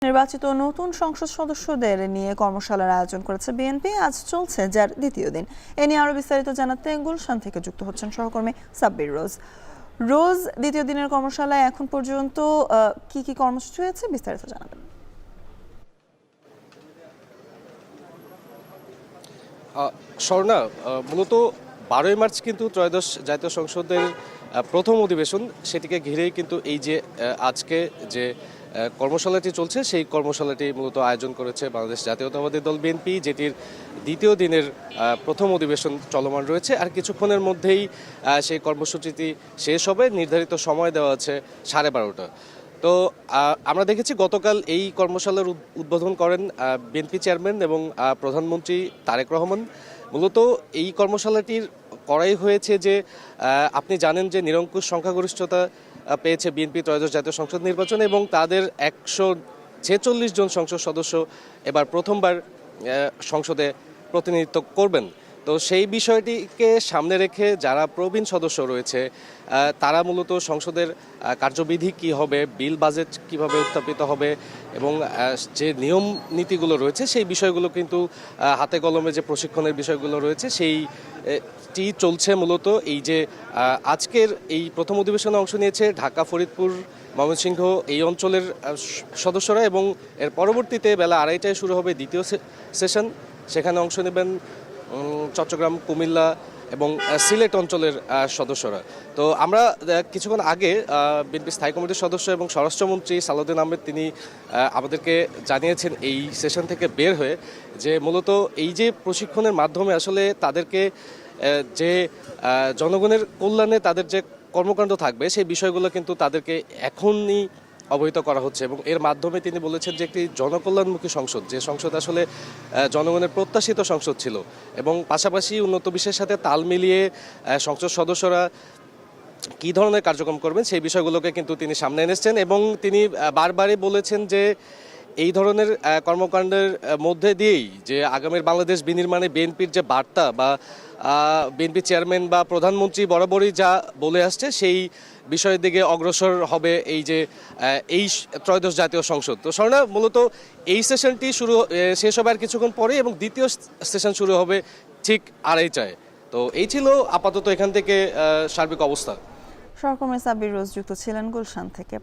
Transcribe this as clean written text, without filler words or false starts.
নির্বাচিত নতুন সংসদ সদস্যদের নিয়ে কর্মশালার আয়োজন করেছে বিএনপি। আজ চলছে যার দ্বিতীয় দিন। এ নিয়ে আরো বিস্তারিত জানাতে গুলশান থেকে যুক্ত হচ্ছেন সহকর্মী সাব্বির রোজ। রোজ, দ্বিতীয় দিনের কর্মশালায় এখন পর্যন্ত কি কি কর্মসূচি হয়েছে বিস্তারিত জানাবেন। স্বর্ণা, মূলত 12ই মার্চ কিন্তু ত্রয়োদশ জাতীয় সংসদের প্রথম অধিবেশন, সেটিকে ঘিরেই কিন্তু এই যে আজকে যে কর্মশালাটি চলছে সেই কর্মশালাটি মূলত আয়োজন করেছে বাংলাদেশ জাতীয়তাবাদী দল বিএনপি, যেটির দ্বিতীয় দিনের প্রথম অধিবেশন চলমান রয়েছে। আর কিছুক্ষণের মধ্যেই সেই কর্মসূচিটি শেষ হবে। নির্ধারিত সময় দেওয়া আছে 12:30। তো আমরা দেখেছি গতকাল এই কর্মশালার উদ্বোধন করেন বিএনপি চেয়ারম্যান এবং প্রধানমন্ত্রী তারেক রহমান। মূলত এই কর্মশালাটির করাই হয়েছে যে আপনি জানেন যে নিরঙ্কুশ সংখ্যাগরিষ্ঠতা পেয়েছে বিএনপি ত্রয়োদশ জাতীয় সংসদ নির্বাচনে এবং তাদের 146 জন সংসদ সদস্য এবার প্রথমবার সংসদে প্রতিনিধিত্ব করবেন। তো সেই বিষয়টিকে সামনে রেখে যারা প্রবীণ সদস্য রয়েছে তারা মূলত সংসদের কার্যবিধি কি হবে, বিল বাজেট কিভাবে উত্থাপিত হবে এবং যে নিয়ম নীতিগুলো রয়েছে সেই বিষয়গুলো কিন্তু হাতে কলমে যে প্রশিক্ষণের বিষয়গুলো রয়েছে সেইটি চলছে। মূলত এই যে আজকের এই প্রথম অধিবেশনে অংশ নিয়েছে ঢাকা, ফরিদপুর, ময়মনসিংহ এই অঞ্চলের সদস্যরা এবং এর পরবর্তীতে বেলা 2:30টায় শুরু হবে দ্বিতীয় সেশন। সেখানে অংশ নেবেন চট্টগ্রাম, কুমিল্লা এবং সিলেট অঞ্চলের সদস্যরা। তো আমরা কিছুক্ষণ আগে বিএনপি স্থায়ী কমিটির সদস্য এবং স্বরাষ্ট্রমন্ত্রী সালাউদ্দিন আহমেদ তিনি আমাদেরকে জানিয়েছেন এই সেশন থেকে বের হয়ে যে মূলত এই যে প্রশিক্ষণের মাধ্যমে আসলে তাদেরকে যে জনগণের কল্যাণে তাদের যে কর্মকাণ্ড থাকবে সেই বিষয়গুলো কিন্তু তাদেরকে এখনই অবহিত করা হচ্ছে এবং এর মাধ্যমে তিনি বলেছেন যে একটি জনকল্যাণমুখী সংসদ, যে সংসদ আসলে জনগণের প্রত্যাশিত সংসদ ছিল এবং পাশাপাশি উন্নত বিশ্বের সাথে তাল মিলিয়ে সংসদ সদস্যরা কী ধরনের কার্যক্রম করবেন সেই বিষয়গুলোকে কিন্তু তিনি সামনে এনেছেন এবং তিনি বারবারই বলেছেন যে এই ধরনের কর্মকাণ্ডের মধ্যে দিয়েই যে আগামীর বাংলাদেশ বিনির্মাণে বিএনপির যে বার্তা বা বিএনপি চেয়ারম্যান বা প্রধানমন্ত্রী বরাবরই যা বলে আসছে সেই বিষয়ের দিকে অগ্রসর হবে এই যে এই ত্রয়োদশ জাতীয় সংসদ। তো স্বর্ণা, মূলত এই সেশনটি শেষ হবে আর কিছুক্ষণ পরে এবং দ্বিতীয় সেশন শুরু হবে ঠিক 2:30টায়। তো এই ছিল আপাতত এখান থেকে সার্বিক অবস্থা। সহকর্মী সাব্বির রোজ যুক্ত ছিলেন গুলশান থেকে।